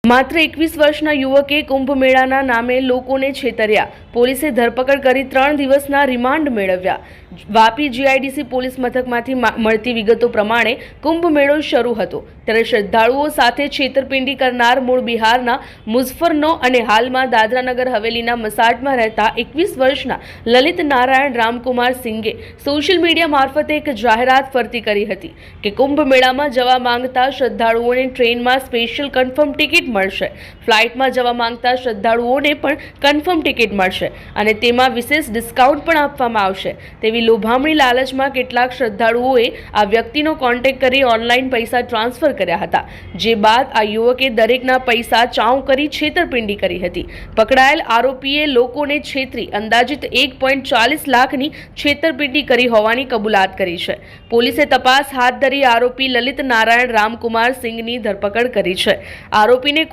માત્ર 21 વર્ષના યુવકે કુંભ મેળાના નામે લોકોને છેતર્યા. પોલીસે ધરપકડ કરી 3 દિવસના રિમાન્ડ મેળવ્યા. વાપી જીઆઈડીસી પોલીસ મથકમાંથી મળતી વિગતો પ્રમાણે કુંભ મેળો શરૂ હતો ત્યારે શ્રદ્ધાળુઓ સાથે છેતરપિંડી કરનાર મૂળ બિહારના મુઝફ્ફરનો અને હાલમાં દાદરાનગર હવેલીના મસાજમાં રહેતા 21 વર્ષના લલિત નારાયણ રામકુમાર સિંઘે સોશિયલ મીડિયા મારફતે એક જાહેરાત ફરતી કરી હતી કે કુંભ મેળામાં જવા માંગતા શ્રદ્ધાળુઓને ટ્રેનમાં સ્પેશિયલ કન્ફર્મ ટિકિટ મળશે, ફ્લાઇટમાં જવા માંગતા શ્રદ્ધાળુઓને પણ કન્ફર્મ ટિકિટ મળશે અને તેમાં વિશેષ ડિસ્કાઉન્ટ પણ આપવામાં આવશે તેવી લોભામણી લાલચમાં કેટલાક શ્રદ્ધાળુઓએ આ વ્યક્તિનો કોન્ટેક્ટ કરી ઓનલાઈન પૈસા ટ્રાન્સફર કર્યા હતા. જે બાદ આ યુવકે દરેકના પૈસા ચાઉ કરી છેતરપિંડી કરી હતી. પકડાયેલ આરોપીએ લોકોને છેતરી અંદાજિત 1.40 લાખની છેતરપિંડી કરી હોવાની કબૂલાત કરી છે. પોલીસે તપાસ હાથ ધરી આરોપી લલિત નારાયણ રામકુમાર સિંઘની ધરપકડ કરી છે. આરોપીને